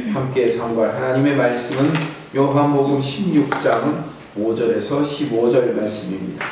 함께 상고할 하나님의 말씀은 요한복음 16장 5절에서 15절 말씀입니다.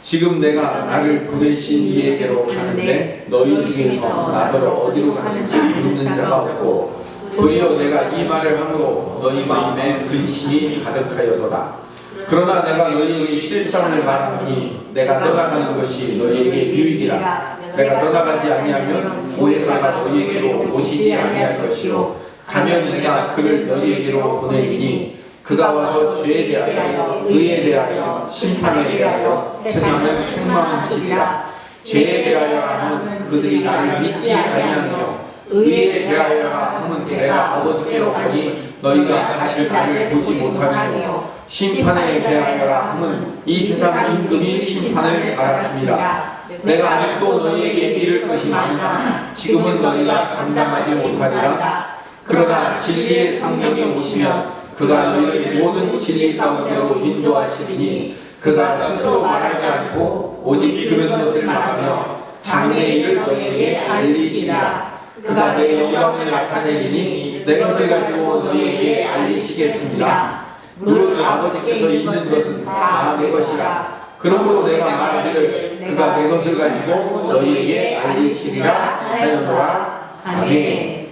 지금 내가 나를 보내신 이에게로 가는데 너희 중에서 나더러 어디로 가는지 묻는 자가 없고 도리어 내가 이 말을 함으로 너희 마음에 근심이 가득하여도다. 그러나 내가 너희에게 실상을 말하노니 내가 떠나가는 것이 너희에게 유익이라. 내가 떠나가지 아니하면 보혜사가 너희에게로 오시지 아니할 것이요 가면 내가 그를 너희에게로 보내리니 그가 와서 죄에 대하여 의에 대하여 심판에 대하여 세상을 책망하시리라. 죄에 대하여 하면 그들이 나를 믿지 아니하며 의에 대하여라 하면 내가 아버지께로 가니 너희가 다시 나를 보지 못하며 심판에 대하여라 하면 이 세상 임금이 심판을 받았습니다. 내가 아직도 너희에게 이를 것이 많으나 지금은 너희가 감당하지 못하리라. 그러나 진리의 성령이 오시면 그가 너희를 모든 진리 가운데로 인도하시리니 그가 스스로 말하지 않고 오직 들은 것을 말하며 장래일을 너희에게 알리시리라. 그가 내 영광을 나타내리니 내 것을 가지고 너희에게 알리시겠습니다. 물론 아버지께서 있는 것은 다 내 것이라. 그러므로 내가 말하기를 그가 내 것을 가지고 너희에게 알리시리라 하였노라. 아멘.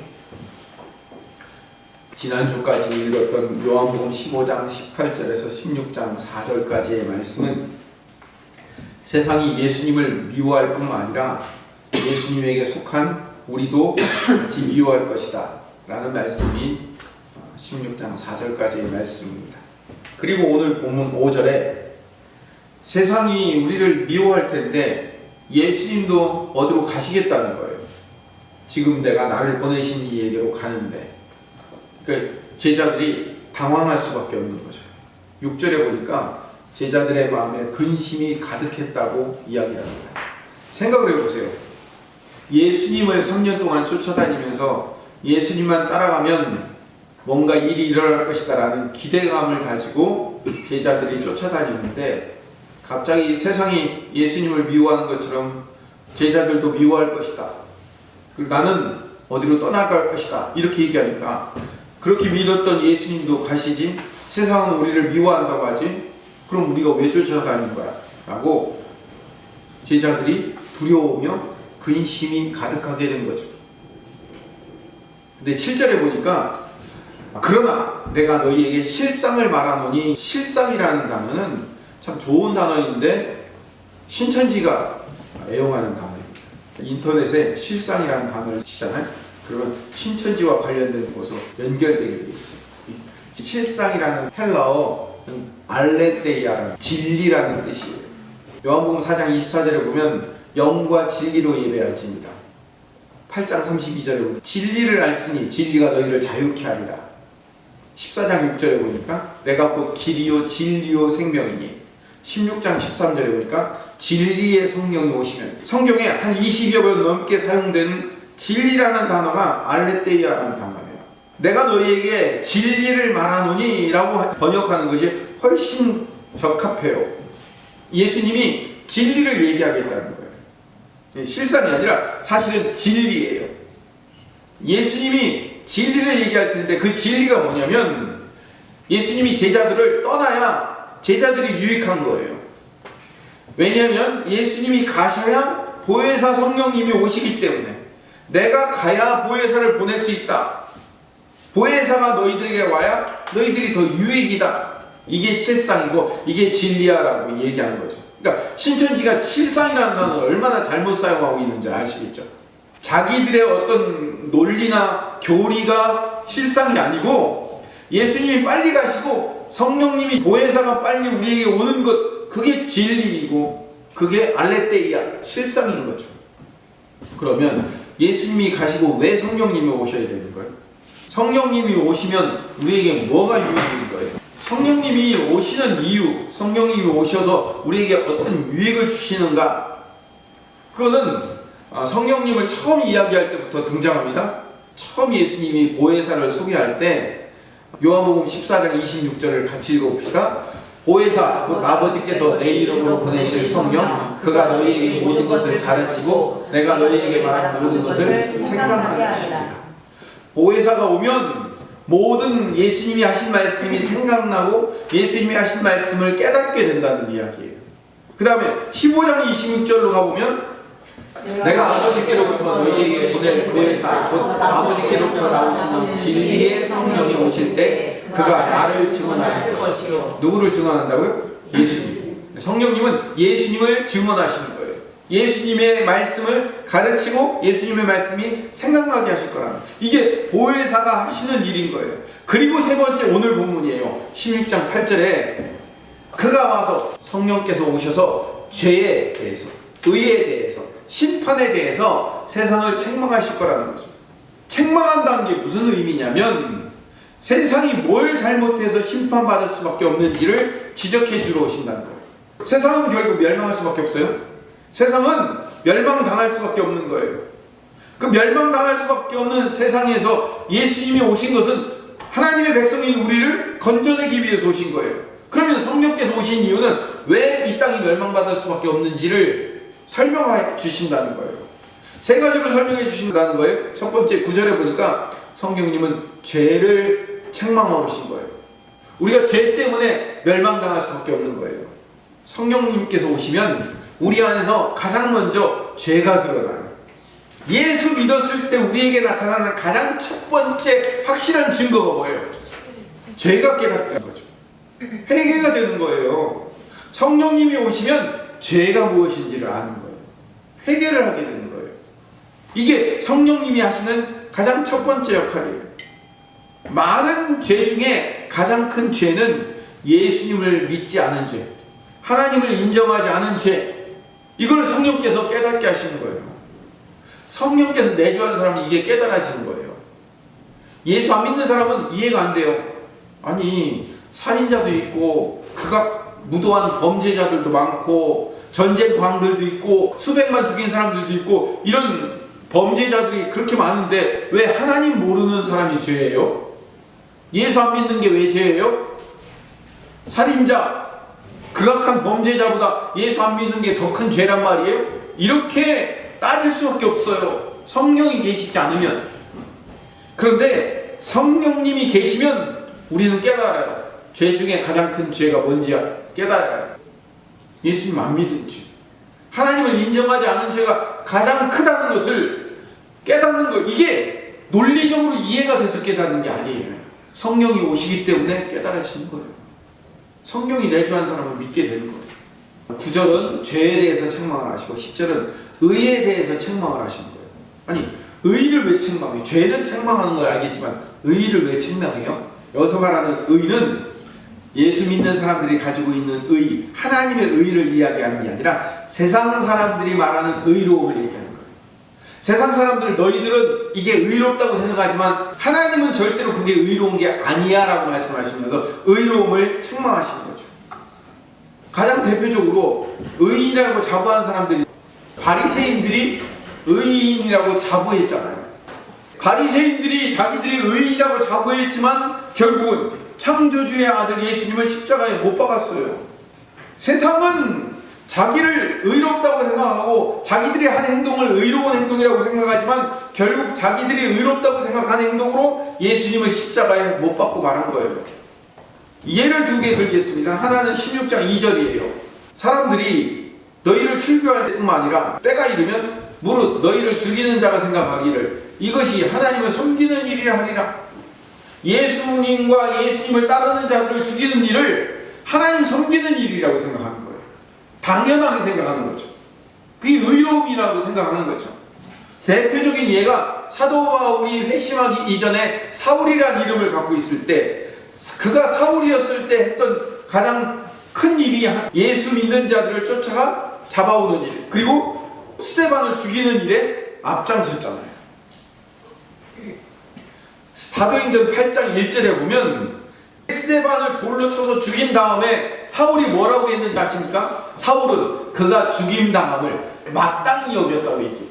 지난주까지 읽었던 요한복음 15장 18절에서 16장 4절까지의 말씀은 세상이 예수님을 미워할 뿐만 아니라 예수님에게 속한 우리도 같이 미워할 것이다 라는 말씀이 16장 4절까지의 말씀입니다. 그리고 오늘 본문 5절에 세상이 우리를 미워할 텐데 예수님도 어디로 가시겠다는 거예요. 지금 내가 나를 보내신 이에게로 가는데, 그러니까 제자들이 당황할 수밖에 없는 거죠. 6절에 보니까 제자들의 마음에 근심이 가득했다고 이야기합니다. 생각을 해보세요. 예수님을 3년 동안 쫓아다니면서 예수님만 따라가면 뭔가 일이 일어날 것이다 라는 기대감을 가지고 제자들이 쫓아다니는데 갑자기 세상이 예수님을 미워하는 것처럼 제자들도 미워할 것이다. 그리고 나는 어디로 떠나갈 것이다. 이렇게 얘기하니까 그렇게 믿었던 예수님도 가시지? 세상은 우리를 미워한다고 하지? 그럼 우리가 왜 쫓아가는 거야? 라고 제자들이 두려우며 근심이 가득하게 된 거죠. 근데 7절에 보니까 그러나 내가 너희에게 실상을 말하노니, 실상이라는 단어는 참 좋은 단어인데 신천지가 애용하는 단어입니다. 인터넷에 실상이라는 단어를 치잖아요. 그러면 신천지와 관련된 곳으로 연결되게 되어 있어요. 실상이라는 헬라어 알레테이아라는 진리라는 뜻이에요. 요한복음 4장 24절에 보면 영과 진리로 예배할지니라. 8장 32절에 보면 진리를 알지니 진리가 너희를 자유케 하리라. 14장 6절에 보니까 내가 곧 길이요 진리요 생명이니. 16장 13절에 보니까 진리의 성령이 오시면. 성경에 한 20여 번 넘게 사용되는 진리라는 단어가 알레테이아라는 단어예요. 내가 너희에게 진리를 말하노니 라고 번역하는 것이 훨씬 적합해요. 예수님이 진리를 얘기하겠다는 거예요. 실상이 아니라 사실은 진리예요. 예수님이 진리를 얘기할 텐데 그 진리가 뭐냐면 예수님이 제자들을 떠나야 제자들이 유익한 거예요. 왜냐하면 예수님이 가셔야 보혜사 성령님이 오시기 때문에 내가 가야 보혜사를 보낼 수 있다. 보혜사가 너희들에게 와야 너희들이 더 유익이다. 이게 실상이고 이게 진리야라고 얘기하는 거죠. 그러니까 신천지가 실상이라는 단어를 얼마나 잘못 사용하고 있는지 아시겠죠? 자기들의 어떤 논리나 교리가 실상이 아니고 예수님이 빨리 가시고 성령님이 보혜사가 빨리 우리에게 오는 것, 그게 진리이고 그게 알레테이아, 실상인 거죠. 그러면 예수님이 가시고 왜 성령님이 오셔야 되는 거예요? 성령님이 오시면 우리에게 뭐가 유익인 거예요? 성령님이 오시는 이유, 성령님이 오셔서 우리에게 어떤 유익을 주시는가? 그거는 성령님을 처음 이야기할 때부터 등장합니다. 처음 예수님이 보혜사를 소개할 때 요한복음 14장 26절을 같이 읽어봅시다. 보혜사, 곧 아버지께서 내 이름으로 보내실 성령, 그가 너희에게 모든 것을 가르치고 내가 너희에게 말한 모든 것을 생각하게 하시리라. 보혜사가 오면 모든 예수님이 하신 말씀이 생각나고 예수님이 하신 말씀을 깨닫게 된다는 이야기예요. 그 다음에 15장 26절로 가보면 내가 아버지께로부터 너희에게 보낼 보혜사 곧 아버지께로부터 나오시는 진리의 성령이 오실 때 그가 나를 증언하실 것이요. 누구를 증언한다고요? 예수님. 성령님은 예수님을 증언하시는 거예요. 예수님의 말씀을 가르치고 예수님의 말씀이 생각나게 하실 거라는, 이게 보혜사가 하시는 일인 거예요. 그리고 세 번째 오늘 본문이에요. 16장 8절에 그가 와서, 성령께서 오셔서 죄에 대해서, 의에 대해서, 심판에 대해서 세상을 책망하실 거라는 거죠. 책망한다는 게 무슨 의미냐면 세상이 뭘 잘못해서 심판받을 수밖에 없는지를 지적해 주러 오신다는 거예요. 세상은 결국 멸망할 수밖에 없어요. 세상은 멸망당할 수밖에 없는 거예요. 그 멸망당할 수밖에 없는 세상에서 예수님이 오신 것은 하나님의 백성인 우리를 건져내기 위해서 오신 거예요. 그러면 성령께서 오신 이유는 왜 이 땅이 멸망받을 수밖에 없는지를 설명해 주신다는 거예요. 세 가지로 설명해 주신다는 거예요. 첫 번째 9절에 보니까 성령님은 죄를 책망하러 오신 거예요. 우리가 죄 때문에 멸망당할 수밖에 없는 거예요. 성령님께서 오시면 우리 안에서 가장 먼저 죄가 드러나요. 예수 믿었을 때 우리에게 나타나는 가장 첫 번째 확실한 증거가 뭐예요? 죄가 깨닫게 되는 거죠. 회개가 되는 거예요. 성령님이 오시면 죄가 무엇인지를 아는 거예요. 회개를 하게 되는 거예요. 이게 성령님이 하시는 가장 첫 번째 역할이에요. 많은 죄 중에 가장 큰 죄는 예수님을 믿지 않은 죄, 하나님을 인정하지 않은 죄, 이걸 성령께서 깨닫게 하시는 거예요. 성령께서 내주한 사람은 이게 깨달아지는 거예요. 예수 안 믿는 사람은 이해가 안 돼요. 아니, 살인자도 있고 극악 무도한 범죄자들도 많고 전쟁광들도 있고 수백만 죽인 사람들도 있고 이런 범죄자들이 그렇게 많은데 왜 하나님 모르는 사람이 죄예요? 예수 안 믿는 게 왜 죄예요? 살인자, 극악한 범죄자보다 예수 안 믿는 게 더 큰 죄란 말이에요? 이렇게 따질 수밖에 없어요. 성령이 계시지 않으면. 그런데 성령님이 계시면 우리는 깨달아요. 죄 중에 가장 큰 죄가 뭔지 깨달아요. 예수님 안 믿은 죄, 하나님을 인정하지 않은 죄가 가장 크다는 것을 깨닫는 거. 이게 논리적으로 이해가 돼서 깨닫는 게 아니에요. 성령이 오시기 때문에 깨달으시는 거예요. 성령이 내주한 사람을 믿게 되는 거예요. 9절은 죄에 대해서 책망을 하시고 10절은 의에 대해서 책망을 하시는 거예요. 아니, 의를 왜 책망해요? 죄는 책망하는 걸 알겠지만 의를 왜 책망해요? 여기서 말하는 의는 예수 믿는 사람들이 가지고 있는 의, 하나님의 의를 이야기하는 게 아니라 세상 사람들이 말하는 의로움을 얘기하는 거예요. 세상 사람들, 너희들은 이게 의롭다고 생각하지만 하나님은 절대로 그게 의로운 게 아니야 라고 말씀하시면서 의로움을 책망하시는 거죠. 가장 대표적으로 의인이라고 자부하는 사람들이, 바리새인들이 의인이라고 자부했잖아요. 바리새인들이 자기들이 의인이라고 자부했지만 결국은 창조주의 아들 예수님을 십자가에 못 박았어요. 세상은 자기를 의롭다고 생각하고 자기들이 한 행동을 의로운 행동이라고 생각하지만 결국 자기들이 의롭다고 생각하는 행동으로 예수님을 십자가에 못 박고 말한 거예요. 예를 두 개 들겠습니다. 하나는 16장 2절이에요. 사람들이 너희를 출교할 뿐만 아니라 때가 이르면 무릇 너희를 죽이는 자가 생각하기를 이것이 하나님을 섬기는 일이라 하리라. 예수님과 예수님을 따르는 자들을 죽이는 일을 하나님 섬기는 일이라고 생각하는 거예요. 당연하게 생각하는 거죠. 그게 의로움이라고 생각하는 거죠. 대표적인 예가 사도 바울이 회심하기 이전에 사울이라는 이름을 갖고 있을 때, 그가 사울이었을 때 했던 가장 큰 일이 예수 믿는 자들을 쫓아가 잡아오는 일, 그리고 스데반을 죽이는 일에 앞장섰잖아요. 사도행전 8장 1절에 보면 스데반을 돌로 쳐서 죽인 다음에 사울이 뭐라고 했는지 아십니까? 사울은 그가 죽임 당함을 마땅히 여겼다고 얘기해요.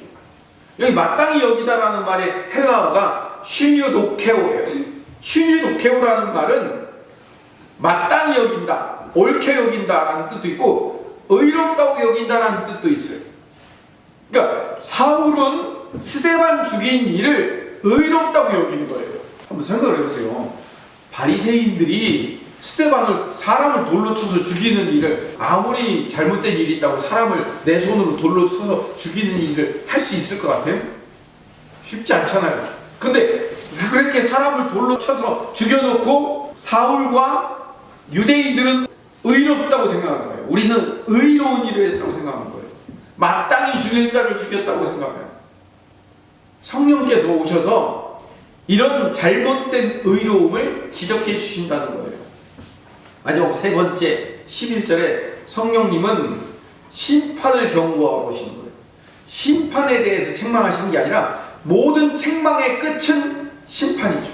여기 마땅히 여기다라는 말의 헬라어가 슈뉴도케오예요. 슈뉴도케오라는 말은 마땅히 여긴다, 옳게 여긴다라는 뜻도 있고 의롭다고 여긴다라는 뜻도 있어요. 그러니까 사울은 스데반 죽인 일을 일을 의롭다고 여기는 거예요. 한번 생각을 해보세요. 바리새인들이 스데반을 사람을 돌로 쳐서 죽이는 일을, 아무리 잘못된 일이 있다고 사람을 내 손으로 돌로 쳐서 죽이는 일을 할 수 있을 것 같아요? 쉽지 않잖아요. 근데 그렇게 사람을 돌로 쳐서 죽여놓고 사울과 유대인들은 의롭다고 생각한 거예요. 우리는 의로운 일을 했다고 생각한 거예요. 마땅히 죽일 자를 죽였다고 생각해요. 성령께서 오셔서 이런 잘못된 의로움을 지적해 주신다는 거예요. 마지막 세 번째 11절에 성령님은 심판을 경고하고 오시는 거예요. 심판에 대해서 책망하시는 게 아니라 모든 책망의 끝은 심판이죠.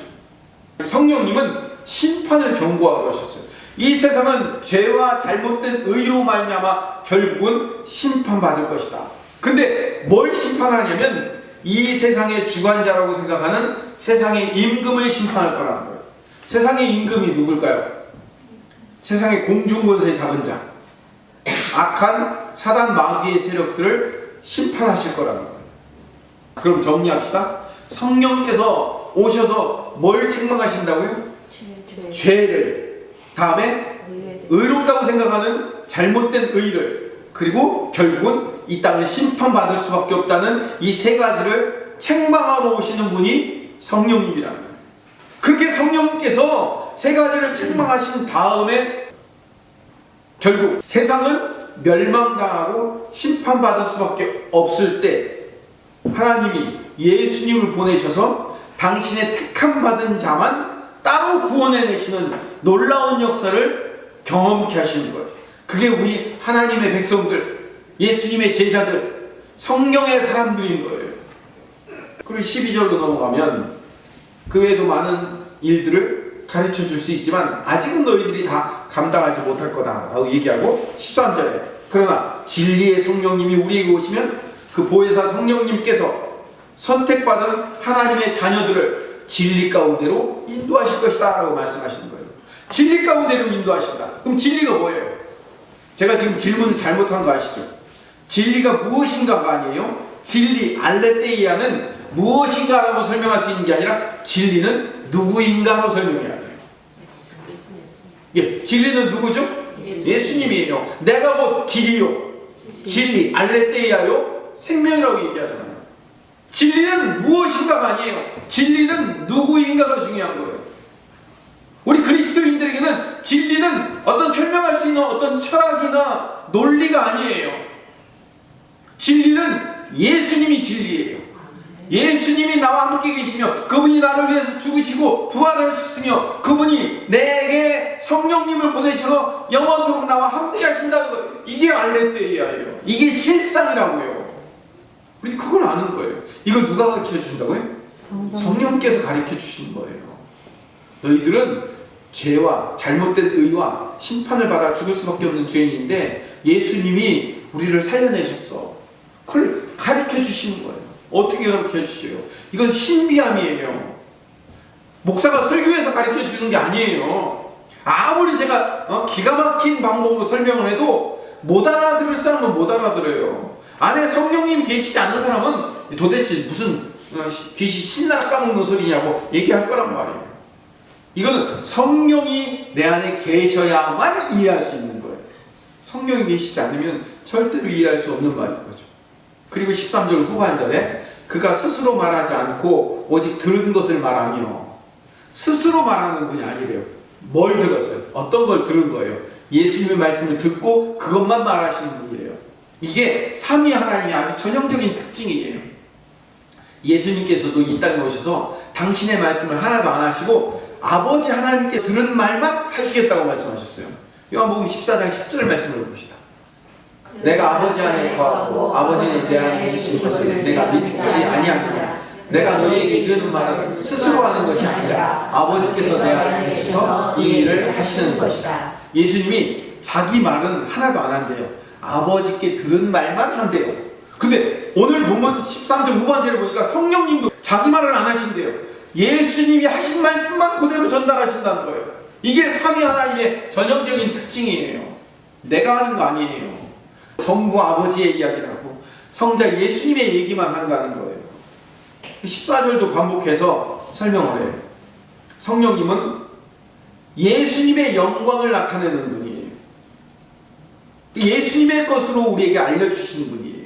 성령님은 심판을 경고하고 오셨어요. 이 세상은 죄와 잘못된 의로 말미암아 결국은 심판받을 것이다. 근데 뭘 심판하냐면 이 세상의 주관자라고 생각하는 세상의 임금을 심판할 거라는 거예요. 세상의 임금이 누굴까요? 세상의 공중권세 잡은 자, 악한 사단 마귀의 세력들을 심판하실 거라는 거예요. 그럼 정리합시다. 성령께서 오셔서 뭘 책망하신다고요? 죄를. 다음에 의롭다고 생각하는 잘못된 의를. 그리고 결국은 이 땅을 심판받을 수밖에 없다는 이 세 가지를 책망하러 오시는 분이 성령님이라는 거예요. 그렇게 성령께서 세 가지를 책망하신 다음에 결국 세상은 멸망당하고 심판받을 수밖에 없을 때 하나님이 예수님을 보내셔서 당신의 택함 받은 자만 따로 구원해내시는 놀라운 역사를 경험케 하시는 거예요. 그게 우리 하나님의 백성들, 예수님의 제자들, 성령의 사람들인 거예요. 그리고 12절로 넘어가면 그 외에도 많은 일들을 가르쳐 줄 수 있지만 아직은 너희들이 다 감당하지 못할 거다라고 얘기하고 13절에 그러나 진리의 성령님이 우리에게 오시면 그 보혜사 성령님께서 선택받은 하나님의 자녀들을 진리 가운데로 인도하실 것이다 라고 말씀하시는 거예요. 진리 가운데로 인도하신다. 그럼 진리가 뭐예요? 제가 지금 질문을 잘못한 거 아시죠? 진리가 무엇인가가 아니에요. 진리 알레테이아는 무엇인가라고 설명할 수 있는 게 아니라 진리는 누구인가로 설명해야 돼요. 예, 진리는 누구죠? 예수님이에요. 내가 곧 길이요, 진리, 알레테이아요, 생명이라고 얘기하잖아요. 진리는 무엇인가가 아니에요. 진리는 누구인가가 중요한 거예요. 우리 그리스도인들에게는 진리는 어떤 설명할 수 있는 어떤 철학이나 논리가 아니에요. 진리는 예수님이 진리예요. 예수님이 나와 함께 계시며 그분이 나를 위해서 죽으시고 부활하셨으며 그분이 내게 성령님을 보내셔서 영원토록 나와 함께 하신다는 거예요. 이게 알레테이아예요. 이게 실상이라고요. 우리 그걸 아는 거예요. 이걸 누가 가르쳐 준다고요? 성령께서 가르쳐 주신 거예요. 너희들은 죄와 잘못된 의와 심판을 받아 죽을 수밖에 없는 죄인인데 예수님이 우리를 살려내셨어. 그걸 가르쳐 주시는 거예요. 어떻게 가르쳐 주세요? 이건 신비함이에요. 목사가 설교해서 가르쳐 주는 게 아니에요. 아무리 제가 기가 막힌 방법으로 설명을 해도 못 알아들을 사람은 못 알아들어요. 안에 성령님 계시지 않은 사람은 도대체 무슨 귀신 신나라 까먹는 소리냐고 얘기할 거란 말이에요. 이거는 성령이 내 안에 계셔야만 이해할 수 있는 거예요. 성령이 계시지 않으면 절대로 이해할 수 없는 말인 거죠. 그리고 13절 후반절에 그가 스스로 말하지 않고 오직 들은 것을 말하며, 스스로 말하는 분이 아니래요. 뭘 들었어요? 어떤 걸 들은 거예요? 예수님의 말씀을 듣고 그것만 말하시는 분이래요. 이게 삼위 하나님의 아주 전형적인 특징이에요. 예수님께서도 이 땅에 오셔서 당신의 말씀을 하나도 안 하시고 아버지 하나님께 들은 말만 하시겠다고 말씀하셨어요. 요한복음 14장 10절 말씀을 봅시다. 내가 아버지 안에 거하고 아버지는 내 안에 계신 것을 내가 믿지 아니하느냐. 내가 너희에게 이르는 말은 스스로 하는 것이 아니라 아버지께서 내 안에 계셔서 이 일을 하시는 것이다. 예수님이 자기 말은 하나도 안 한대요. 아버지께 들은 말만 한대요. 근데 오늘 본문 13절 후반절에 보니까 성령님도 자기 말을 안 하신대요. 예수님이 하신 말씀만 그대로 전달하신다는 거예요. 이게 삼위 하나님의 전형적인 특징이에요. 내가 하는 거 아니에요. 성부 아버지의 이야기라고 성자 예수님의 얘기만 한다는 거예요. 14절도 반복해서 설명을 해요. 성령님은 예수님의 영광을 나타내는 분이에요. 예수님의 것으로 우리에게 알려주시는 분이에요.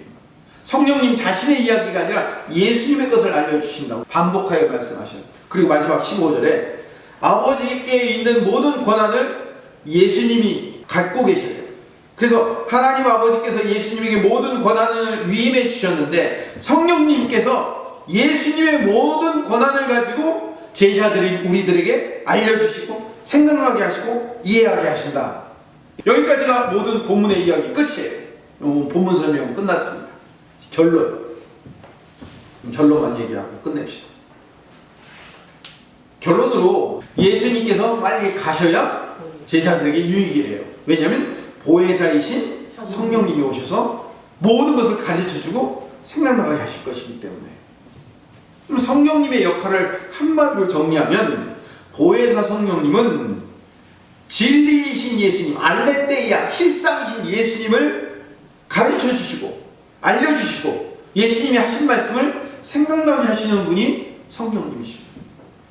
성령님 자신의 이야기가 아니라 예수님의 것을 알려주신다고 반복하여 말씀하셔요. 그리고 마지막 15절에 아버지께 있는 모든 권한을 예수님이 갖고 계셔요. 그래서 하나님 아버지께서 예수님에게 모든 권한을 위임해 주셨는데 성령님께서 예수님의 모든 권한을 가지고 제자들이 우리들에게 알려주시고 생각나게 하시고 이해하게 하신다. 여기까지가 모든 본문의 이야기 끝이에요. 본문 설명은 끝났습니다. 결론만 얘기하고 끝냅시다. 결론으로 예수님께서 빨리 가셔야 제자들에게 유익이래요. 왜냐하면 보혜사이신 성령님이 오셔서 모든 것을 가르쳐주고 생각나게 하실 것이기 때문에. 그럼 성령님의 역할을 한마디로 정리하면 보혜사 성령님은 진리이신 예수님, 알레theia, 실상이신 예수님을 가르쳐주시고 알려주시고 예수님이 하신 말씀을 생각나게 하시는 분이 성령님이십니다.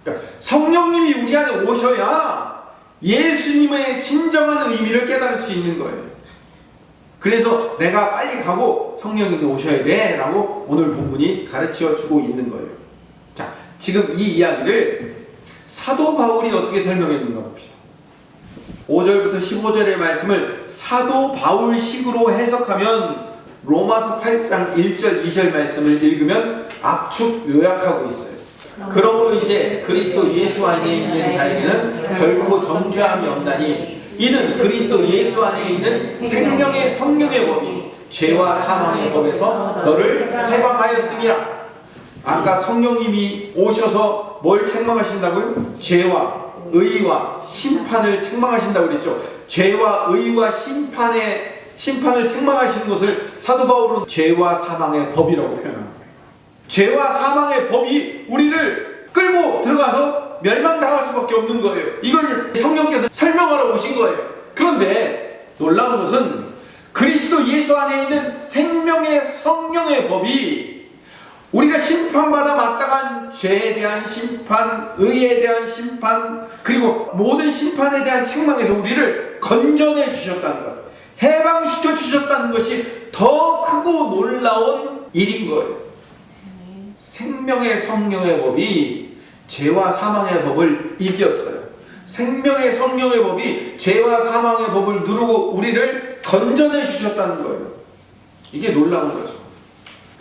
그러니까 성령님이 우리 안에 오셔야 예수님의 진정한 의미를 깨달을 수 있는 거예요. 그래서 내가 빨리 가고 성령님이 오셔야 돼 라고 오늘 본문이 가르쳐 주고 있는 거예요. 자, 지금 이 이야기를 사도 바울이 어떻게 설명했는가 봅시다. 5절부터 15절의 말씀을 사도 바울식으로 해석하면 로마서 8장 1절 2절 말씀을 읽으면 압축 요약하고 있어요. 그러므로 이제 그리스도 예수 안에 있는 자에게는 결코 정죄함이 없나니 이는 그리스도 예수 안에 있는 생명의 성령의 법이 죄와 사망의 법에서 너를 해방하였음이라. 아까 성령님이 오셔서 뭘 책망하신다고요? 죄와 의와 심판을 책망하신다고 그랬죠. 죄와 의와 심판을 책망하시는 것을 사도 바울은 죄와 사망의 법이라고 표현합니다. 죄와 사망의 법이 우리를 끌고 들어가서 멸망당할 수밖에 없는 거예요. 이걸 성령께서 설명하러 오신 거예요. 그런데 놀라운 것은 그리스도 예수 안에 있는 생명의 성령의 법이 우리가 심판받아 마땅한 죄에 대한 심판, 의에 대한 심판, 그리고 모든 심판에 대한 책망에서 우리를 건져내 주셨다는 것, 해방시켜 주셨다는 것이 더 크고 놀라운 일인 거예요. 생명의 성령의 법이 죄와 사망의 법을 이겼어요. 생명의 성령의 법이 죄와 사망의 법을 누르고 우리를 건져내 주셨다는 거예요. 이게 놀라운 거죠.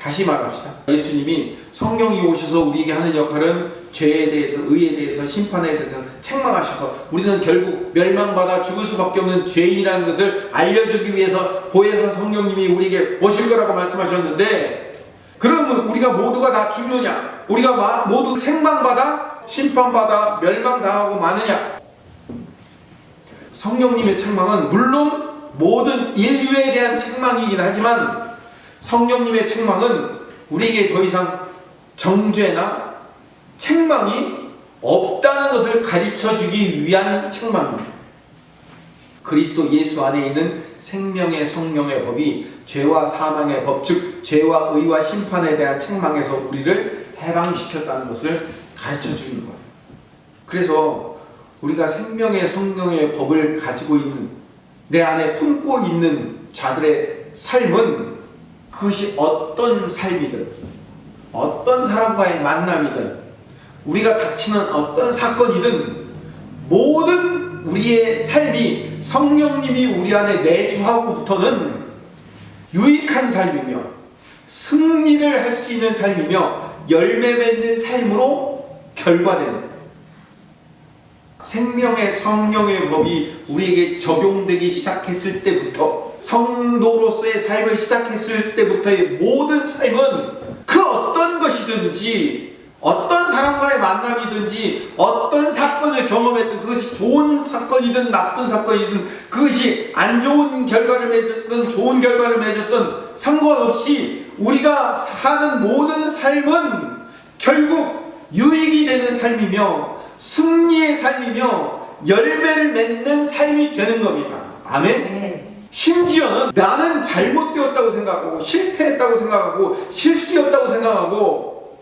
다시 말합시다. 예수님이 성령이 오셔서 우리에게 하는 역할은 죄에 대해서, 의에 대해서, 심판에 대해서 책망하셔서 우리는 결국 멸망받아 죽을 수밖에 없는 죄인이라는 것을 알려주기 위해서 보혜사 성령님이 우리에게 오실 거라고 말씀하셨는데, 그러면 우리가 모두가 다 죽느냐? 우리가 모두 책망받아 심판받아 멸망당하고 마느냐? 성령님의 책망은 물론 모든 인류에 대한 책망이긴 하지만 성령님의 책망은 우리에게 더 이상 정죄나 책망이 없다는 것을 가르쳐주기 위한 책망입니다. 그리스도 예수 안에 있는 생명의 성령의 법이 죄와 사망의 법, 즉 죄와 의와 심판에 대한 책망에서 우리를 해방시켰다는 것을 가르쳐주는 거예요. 그래서 우리가 생명의 성령의 법을 가지고 있는, 내 안에 품고 있는 자들의 삶은 그것이 어떤 삶이든 어떤 사람과의 만남이든 우리가 닥치는 어떤 사건이든 모든 우리의 삶이 성령님이 우리 안에 내주하고부터는 유익한 삶이며 승리를 할 수 있는 삶이며 열매 맺는 삶으로 결과되는, 생명의 성령의 법이 우리에게 적용되기 시작했을 때부터, 성도로서의 삶을 시작했을 때부터의 모든 삶은 그 어떤 것이든지, 어떤 사람과의 만남이든지, 어떤 사건을 경험했든, 그것이 좋은 사건이든 나쁜 사건이든, 그것이 안 좋은 결과를 맺었든 좋은 결과를 맺었든 상관없이 우리가 사는 모든 삶은 결국 유익이 되는 삶이며 승리의 삶이며 열매를 맺는 삶이 되는 겁니다. 아멘? 심지어는 나는 잘못되었다고 생각하고 실패했다고 생각하고 실수였다고 생각하고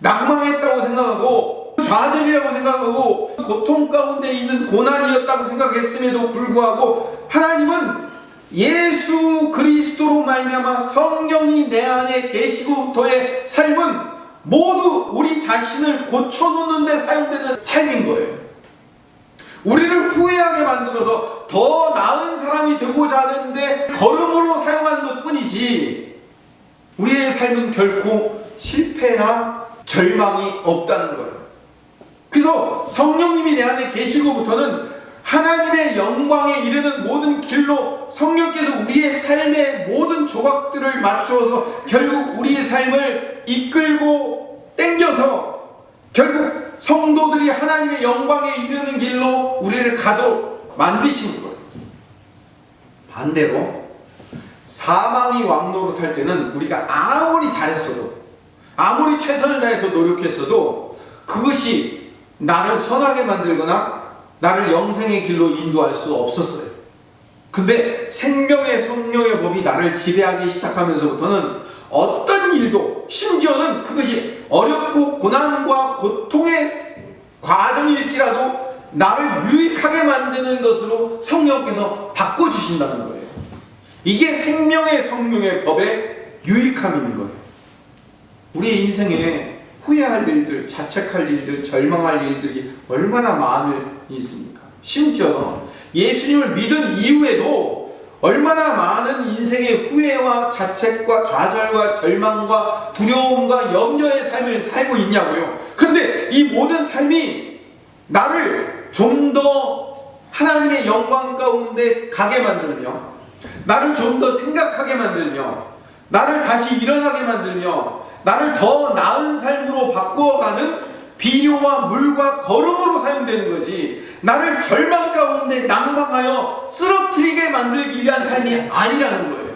낭망했다고 생각하고 좌절이라고 생각하고 고통 가운데 있는 고난이었다고 생각했음에도 불구하고 하나님은 예수 그리스도로 말미암아 성령이 내 안에 계시고부터의 삶은 모두 우리 자신을 고쳐놓는 데 사용되는 삶인 거예요. 우리를 후회하게 만들어서 더 나은 사람이 되고자 하는데 걸음으로 사용하는 것 뿐이지 우리의 삶은 결코 실패나 절망이 없다는 거예요. 그래서 성령님이 내 안에 계시고부터는 하나님의 영광에 이르는 모든 길로 성령께서 우리의 삶의 모든 조각들을 맞추어서 결국 우리의 삶을 이끌고 땡겨서 결국 성도들이 하나님의 영광에 이르는 길로 우리를 가도록 만드시는 거예요. 반대로 사망이 왕노릇할 때는 우리가 아무리 잘했어도 아무리 최선을 다해서 노력했어도 그것이 나를 선하게 만들거나 나를 영생의 길로 인도할 수 없었어요. 근데 생명의 성령의 법이 나를 지배하기 시작하면서부터는 어떤 일도 심지어는 그것이 어렵고 고난과 고통의 과정일지라도 나를 유익하게 만드는 것으로 성령께서 바꿔주신다는 거예요. 이게 생명의 성령의 법의 유익함인 거예요. 우리의 인생에 후회할 일들, 자책할 일들, 절망할 일들이 얼마나 많이 있습니까? 심지어 예수님을 믿은 이후에도 얼마나 많은 인생의 후회와 자책과 좌절과 절망과 두려움과 염려의 삶을 살고 있냐고요. 그런데 이 모든 삶이 나를 좀 더 하나님의 영광 가운데 가게 만들며 나를 좀 더 생각하게 만들며 나를 다시 일어나게 만들며 나를 더 나은 삶으로 바꾸어가는 비료와 물과 걸음으로 사용되는 거지 나를 절망 가운데 낭망하여 쓰러뜨리게 만들기 위한 삶이 아니라는 거예요.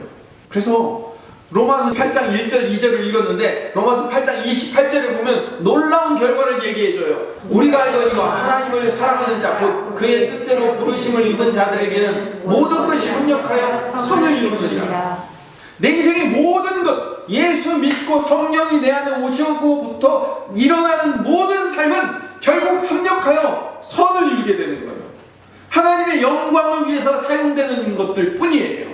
그래서 로마서 8장 1절 2절을 읽었는데 로마서 8장 28절에 보면 놀라운 결과를 얘기해줘요. 우리가 알거니와 하나님을 사랑하는 자 곧 그의 뜻대로 부르심을 입은 자들에게는 모든 것이 협력하여 선을 이루느니라. 내 인생의 모든 것 예수 믿고 성령이 내 안에 오시고부터 일어나는 모든 삶은 결국 협력하여 선을 이루게 되는 거예요. 하나님의 영광을 위해서 사용되는 것들 뿐이에요.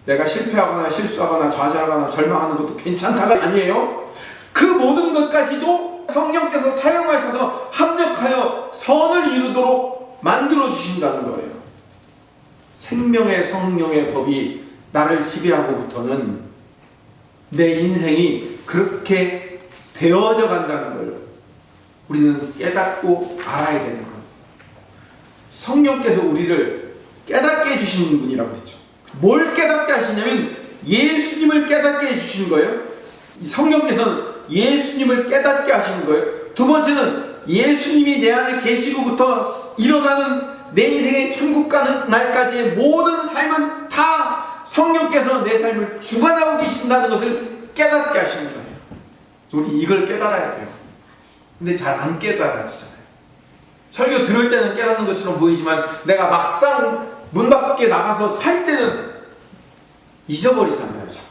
내가 실패하거나 실수하거나 좌절하거나 절망하는 것도 괜찮다가 아니에요. 그 모든 것까지도 성령께서 사용하셔서 합력하여 선을 이루도록 만들어 주신다는 거예요. 생명의 성령의 법이 나를 지배하고부터는 내 인생이 그렇게 되어져 간다는 걸 우리는 깨닫고 알아야 되는 거예요. 성령께서 우리를 깨닫게 해주시는 분이라고 했죠. 뭘 깨닫게 하시냐면 예수님을 깨닫게 해주시는 거예요. 성령께서는 예수님을 깨닫게 하시는 거예요. 두 번째는 예수님이 내 안에 계시고부터 일어나는 내 인생의 천국 가는 날까지의 모든 삶은 다 성령께서 내 삶을 주관하고 계신다는 것을 깨닫게 하시는 거예요. 우리 이걸 깨달아야 돼요. 근데 잘 안 깨달아지잖아요. 설교 들을 때는 깨닫는 것처럼 보이지만 내가 막상 문 밖에 나가서 살 때는 잊어버리잖아요. 자꾸.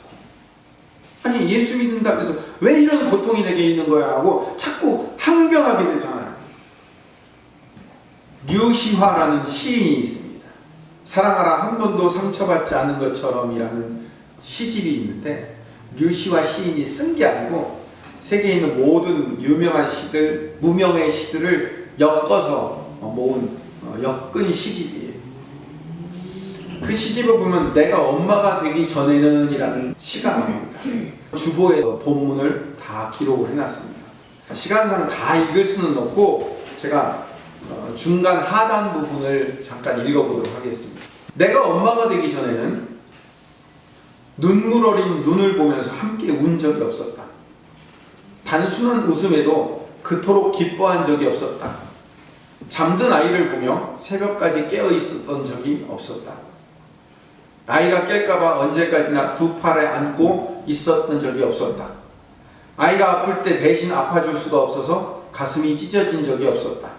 아니 예수 믿는다면서 왜 이런 고통이 내게 있는 거야 하고 자꾸 항변하게 되잖아요. 류시화라는 시인이 있습니다. 사랑하라 한 번도 상처받지 않은 것처럼 이라는 시집이 있는데 류시화 시인이 쓴 게 아니고 세계에 있는 모든 유명한 시들, 무명의 시들을 엮어서 모은 엮은 시집이에요. 그 시집을 보면 내가 엄마가 되기 전에는 이라는 시가 나옵니다. 주보에 본문을 다 기록을 해놨습니다. 시간상 다 읽을 수는 없고 제가 중간 하단 부분을 잠깐 읽어보도록 하겠습니다. 내가 엄마가 되기 전에는 눈물 어린 눈을 보면서 함께 운 적이 없었다. 단순한 웃음에도 그토록 기뻐한 적이 없었다. 잠든 아이를 보며 새벽까지 깨어 있었던 적이 없었다. 아이가 깰까봐 언제까지나 두 팔에 안고 있었던 적이 없었다. 아이가 아플 때 대신 아파줄 수가 없어서 가슴이 찢어진 적이 없었다.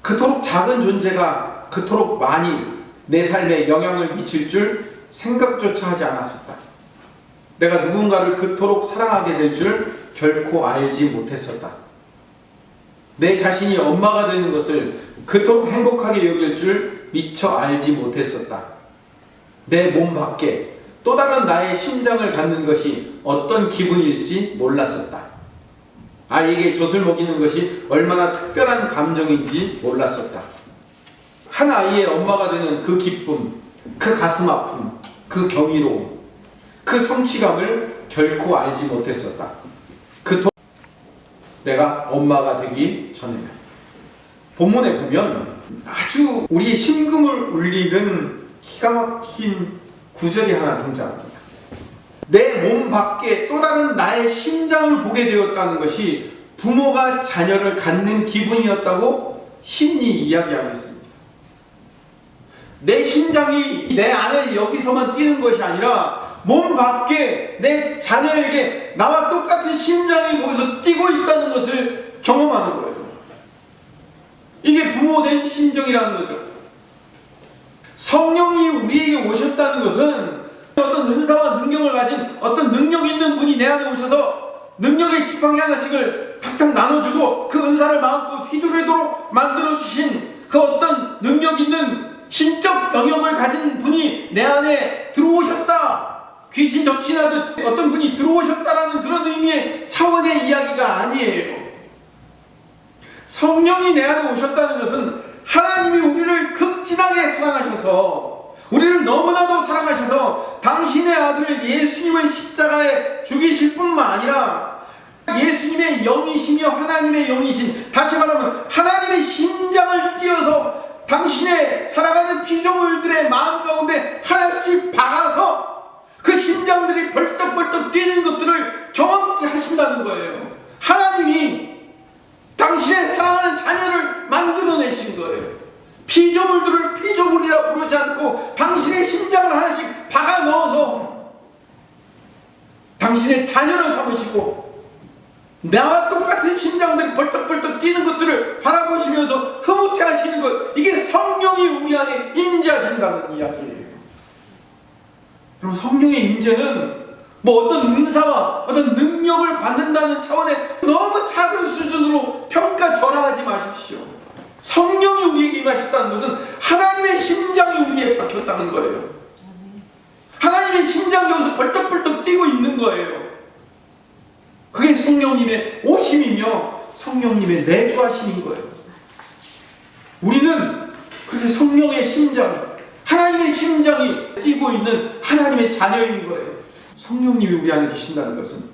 그토록 작은 존재가 그토록 많이 내 삶에 영향을 미칠 줄 생각조차 하지 않았었다. 내가 누군가를 그토록 사랑하게 될 줄 결코 알지 못했었다. 내 자신이 엄마가 되는 것을 그토록 행복하게 여길 줄 미처 알지 못했었다. 내 몸 밖에 또 다른 나의 심장을 갖는 것이 어떤 기분일지 몰랐었다. 아이에게 젖을 먹이는 것이 얼마나 특별한 감정인지 몰랐었다. 한 아이의 엄마가 되는 그 기쁨, 그 가슴 아픔, 그 경이로움, 그 성취감을 결코 알지 못했었다. 그토록 내가 엄마가 되기 전에는. 본문에 보면 아주 우리의 심금을 울리는 기가 막힌 구절이 하나 등장합니다. 내 몸 밖에 또 다른 나의 심장을 보게 되었다는 것이 부모가 자녀를 갖는 기분이었다고 심리 이야기하고 있습니다. 내 심장이 내 안에 여기서만 뛰는 것이 아니라 몸 밖에 내 자녀에게 나와 똑같은 심장이 거기서 뛰고 있다는 것을 경험하는 거예요. 이게 부모된 심정이라는 거죠. 성령이 우리에게 오셨다는 것은 어떤 은사와 능력을 가진 어떤 능력 있는 분이 내 안에 오셔서 능력의 지팡이 하나씩을 탁탁 나눠주고 그 은사를 마음껏 휘두르도록 만들어주신 그 어떤 능력 있는 신적 영역을 가진 분이 내 안에 들어오셨다. 귀신 접신하듯 어떤 분이 들어오셨다라는 그런 의미의 차원의 이야기가 아니에요. 성령이 내 안에 오셨다는 것은 하나님이 우리를 극진하게 사랑하셔서 우리를 너무나도 사랑하셔서 당신의 아들 예수님을 십자가에 죽이실 뿐만 아니라 예수님의 영이시며 하나님의 영이신, 다시 말하면 하나님의 심장을 띄어서 당신의 사랑하는 피조물들의 마음 가운데 하나씩 박아서 그 심장들이 벌떡벌떡 뛰는 것들을 경험케 하신다는 거예요. 하나님이 당신의 사랑하는 자녀를 만들어내신 거예요. 피조물들을 피조물이라 부르지 않고 당신의 심장을 하나씩 박아 넣어서 당신의 자녀를 삼으시고 나와 똑같은 심장들이 벌떡벌떡 뛰는 것들을 바라보시면서 흐뭇해 하시는 것, 이게 성령이 우리 안에 임재하신다는 이야기예요. 여러분, 성령의 임재는 뭐 어떤 은사와 어떤 능력을 받는다는 차원의 너무 작은 수준으로 평가절하하지 마십시오. 성령이 우리에게 임하셨다는 것은 하나님의 심장이 우리에 박혔다는 거예요. 하나님의 심장이 여기서 벌떡벌떡 뛰고 있는 거예요. 그게 성령님의 오심이며 성령님의 내주하심인 거예요. 우리는 그렇게 성령의 심장, 하나님의 심장이 뛰고 있는 하나님의 자녀인 거예요. 성령님이 우리 안에 계신다는 것은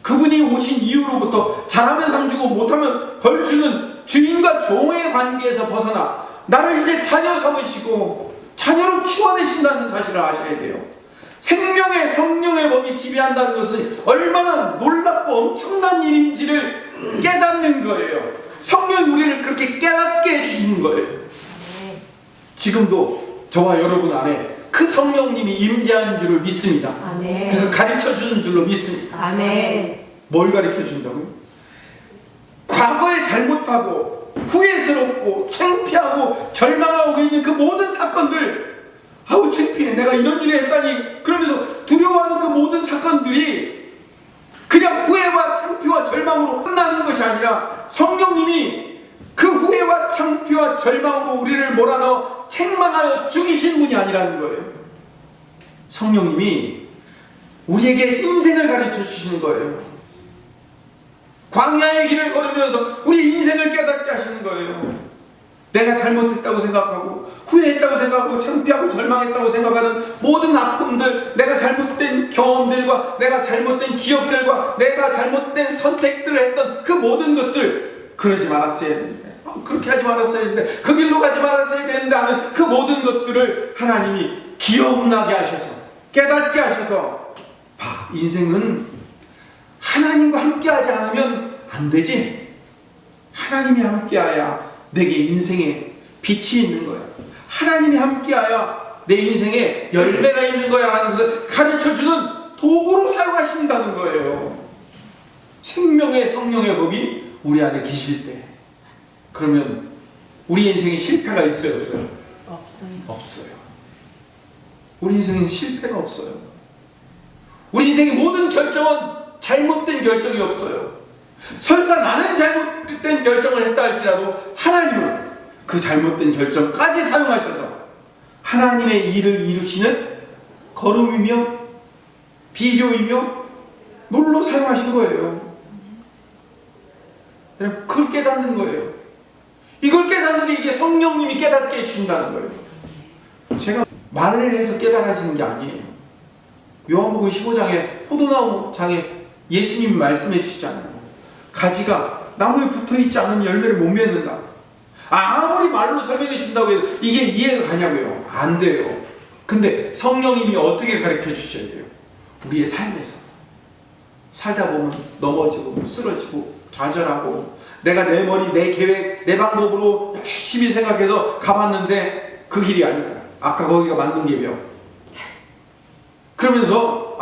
그분이 오신 이후로부터 잘하면 상 주고 못하면 벌 주는 주인과 종의 관계에서 벗어나 나를 이제 자녀 삼으시고 자녀로 키워내신다는 사실을 아셔야 돼요. 생명의 성령의 법이 지배한다는 것은 얼마나 놀랍고 엄청난 일인지를 깨닫는 거예요. 성령이 우리를 그렇게 깨닫게 해주시는 거예요. 지금도 저와 여러분 안에 그 성령님이 임재하는 줄을 믿습니다. 아멘. 그래서 가르쳐주는 줄로 믿습니다. 아멘. 뭘 가르쳐준다고요? 과거에 잘못하고 후회스럽고 창피하고 절망하고 있는 그 모든 사건들, 아우 창피해, 내가 이런 일을 했다니, 그러면서 두려워하는 그 모든 사건들이 그냥 후회와 창피와 절망으로 끝나는 것이 아니라 성령님이 그 후회와 창피와 절망으로 우리를 몰아넣어 책망하여 죽이신 분이 아니라는 거예요. 성령님이 우리에게 인생을 가르쳐 주시는 거예요. 광야의 길을 걸으면서 우리 인생을 깨닫게 하시는 거예요. 내가 잘못했다고 생각하고 후회했다고 생각하고 창피하고 절망했다고 생각하는 모든 아픔들, 내가 잘못된 경험들과 내가 잘못된 기억들과 내가 잘못된 선택들을 했던 그 모든 것들, 그러지 말았어야 했는데, 그렇게 하지 말았어야 했는데, 그 길로 가지 말았어야 되는데 하는 그 모든 것들을 하나님이 기억나게 하셔서 깨닫게 하셔서, 봐, 인생은 하나님과 함께하지 않으면 안 되지. 하나님이 함께하야 내게 인생에 빛이 있는 거야. 하나님이 함께하야 내 인생에 열매가 있는 거야 라는 것을 가르쳐주는 도구로 사용하신다는 거예요. 생명의 성령의 법이 우리 안에 계실 때, 그러면 우리 인생에 실패가 있어요, 없어요? 없어요. 우리 인생에는 실패가 없어요. 우리 인생의 모든 결정은 잘못된 결정이 없어요. 설사 나는 잘못된 결정을 했다 할지라도 하나님은 그 잘못된 결정까지 사용하셔서 하나님의 일을 이루시는 걸음이며 비료이며 물로 사용하신 거예요. 여러분, 그걸 깨닫는 거예요. 이걸 깨닫는 게 이게 성령님이 깨닫게 해주신다는 거예요. 제가 말을 해서 깨달아지는 게 아니에요. 요한복음 15장에 포도나무 장에 예수님이 말씀해 주시잖아요. 가지가 나무에 붙어있지 않으면 열매를 못 맺는다. 아무리 말로 설명해 준다고 해도 이게 이해가 가냐고요? 안 돼요. 근데 성령님이 어떻게 가르쳐 주셔야 돼요? 우리의 삶에서 살다 보면 넘어지고 쓰러지고 좌절하고 내가 내 머리, 내 계획, 내 방법으로 열심히 생각해서 가봤는데 그 길이 아니다. 아까 거기가 맞는 길이요. 그러면서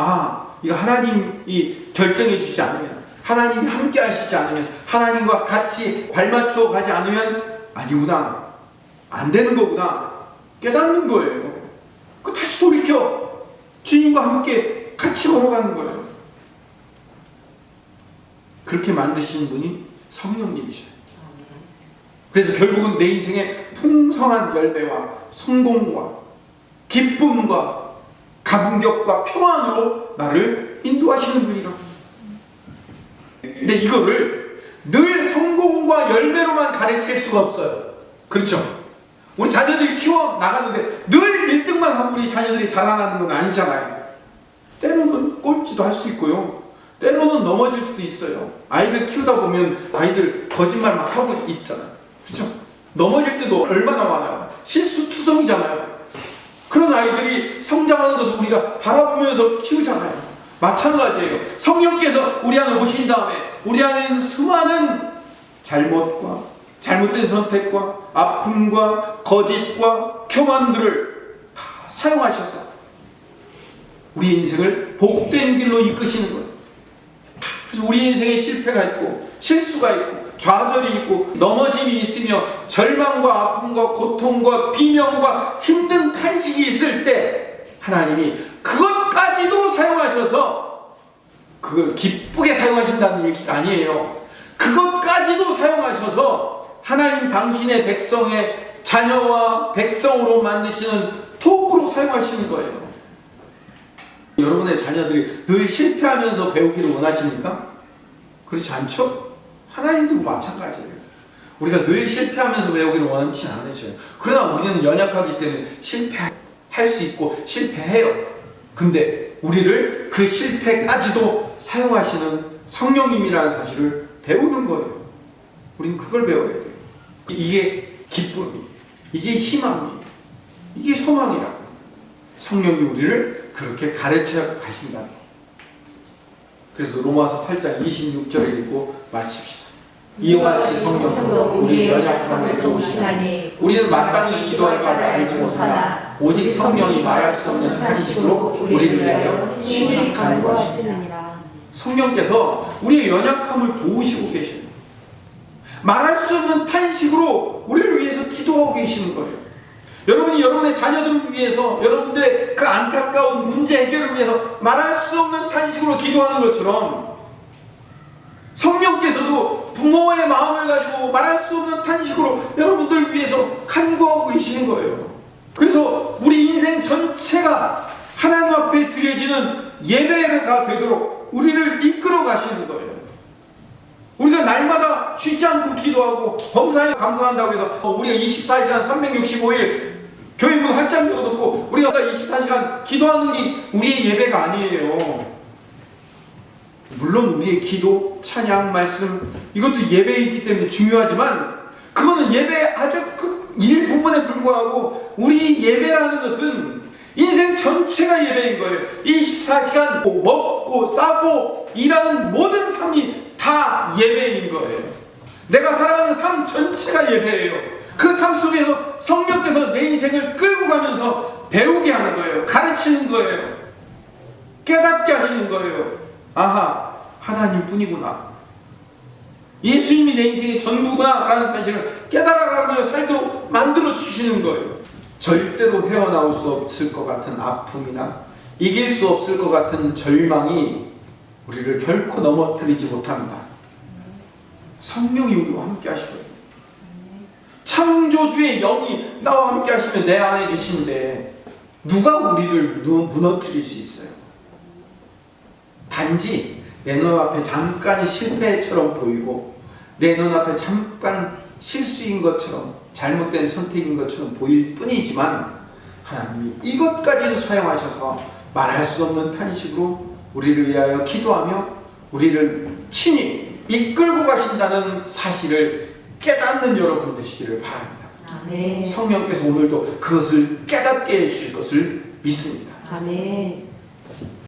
이거 하나님이 결정해 주지 않으면, 하나님이 함께 하시지 않으면, 하나님과 같이 발맞춰 가지 않으면 아니구나, 안 되는 거구나 깨닫는 거예요. 그 다시 돌이켜 주님과 함께 같이 걸어가는 거예요. 그렇게 만드시는 분이 성령님이셔요. 그래서 결국은 내 인생에 풍성한 열매와 성공과 기쁨과 감격과 평안으로 나를 인도하시는 분이라고. 근데 이거를 늘 성공과 열매로만 가르칠 수가 없어요. 그렇죠? 우리 자녀들이 키워 나가는데 늘 1등만 하고 우리 자녀들이 자라나는 건 아니잖아요. 때로는 꼴찌도 할 수 있고요. 때로는 넘어질 수도 있어요. 아이들 키우다 보면 아이들 거짓말 막 하고 있잖아요. 그렇죠? 넘어질 때도 얼마나 많아요. 실수투성이잖아요. 그런 아이들이 성장하는 것을 우리가 바라보면서 키우잖아요. 마찬가지예요. 성령께서 우리 안에 오신 다음에 우리 안에는 수많은 잘못과 잘못된 선택과 아픔과 거짓과 교만들을 다 사용하셔서 우리 인생을 복된 길로 이끄시는 거예요. 그래서 우리 인생에 실패가 있고 실수가 있고 좌절이 있고 넘어짐이 있으며 절망과 아픔과 고통과 비명과 힘든 탄식이 있을 때 하나님이 그것까지도 사용하셔서 그걸 기쁘게 사용하신다는 얘기가 아니에요. 그것까지도 사용하셔서 하나님 당신의 백성의 자녀와 백성으로 만드시는 도구로 사용하시는 거예요. 여러분의 자녀들이 늘 실패하면서 배우기를 원하십니까? 그렇지 않죠? 하나님도 마찬가지예요. 우리가 늘 실패하면서 배우기를 원하지 않으셔요. 그러나 우리는 연약하기 때문에 실패할 수 있고 실패해요. 근데 우리를 그 실패까지도 사용하시는 성령님이라는 사실을 배우는 거예요. 우리는 그걸 배워야 돼요. 이게 기쁨이, 이게 희망이, 이게 소망이라고. 성령이 우리를 그렇게 가르쳐 가신다. 그래서 로마서 8장 26절을 읽고 마칩시다. 이와 같이 성령도 우리의 연약함을 도우시나니 우리는 마땅히 기도할 바를 알지 못하나 오직 성령이 말할 수 없는 탄식으로 우리를 위하여 친히 간구하시느니라. 성령께서 우리의 연약함을 도우시고 계셔요. 말할 수 없는 탄식으로 우리를 위해서 기도하고 계시는 거예요. 여러분이 여러분의 자녀들을 위해서, 여러분들의 그 안타까운 문제 해결을 위해서 말할 수 없는 탄식으로 기도하는 것처럼 성령께서도 부모의 마음을 가지고 말할 수 없는 탄식으로 여러분들 위해서 간구하고 계시는 거예요. 그래서 우리 인생 전체가 하나님 앞에 드려지는 예배가 되도록 우리를 이끌어 가시는 거예요. 우리가 날마다 쉬지 않고 기도하고 범사에 감사한다고 해서 우리가 24시간 365일 교회 문 활짝 열어놓고 우리가 24시간 기도하는 게 우리의 예배가 아니에요. 물론 우리의 기도, 찬양, 말씀 이것도 예배이기 때문에 중요하지만 그거는 예배의 아주 그 일부분에 불과하고 우리 예배라는 것은 인생 전체가 예배인 거예요. 24시간 먹고 싸고 일하는 모든 삶이 다 예배인 거예요. 내가 살아가는 삶 전체가 예배예요. 그 삶 속에서 성령께서 내 인생을 끌고 가면서 배우게 하는 거예요. 가르치는 거예요. 깨닫게 하시는 거예요. 아하, 하나님뿐이구나. 예수님이 내 인생의 전부구나 라는 사실을 깨달아가며 살도록 만들어 주시는 거예요. 절대로 헤어나올 수 없을 것 같은 아픔이나 이길 수 없을 것 같은 절망이 우리를 결코 넘어뜨리지 못합니다. 성령이 우리와 함께 하시거든요. 창조주의 영이 나와 함께 하시면 내 안에 계신데 누가 우리를 무너뜨릴 수 있어요? 단지 내 눈앞에 잠깐 실패처럼 보이고 내 눈앞에 잠깐 실수인 것처럼 잘못된 선택인 것처럼 보일 뿐이지만 하나님이 이것까지도 사용하셔서 말할 수 없는 탄식으로 우리를 위하여 기도하며 우리를 친히 이끌고 가신다는 사실을 깨닫는 여러분 되시기를 바랍니다. 아멘. 성령께서 오늘도 그것을 깨닫게 해주실 것을 믿습니다. 아멘.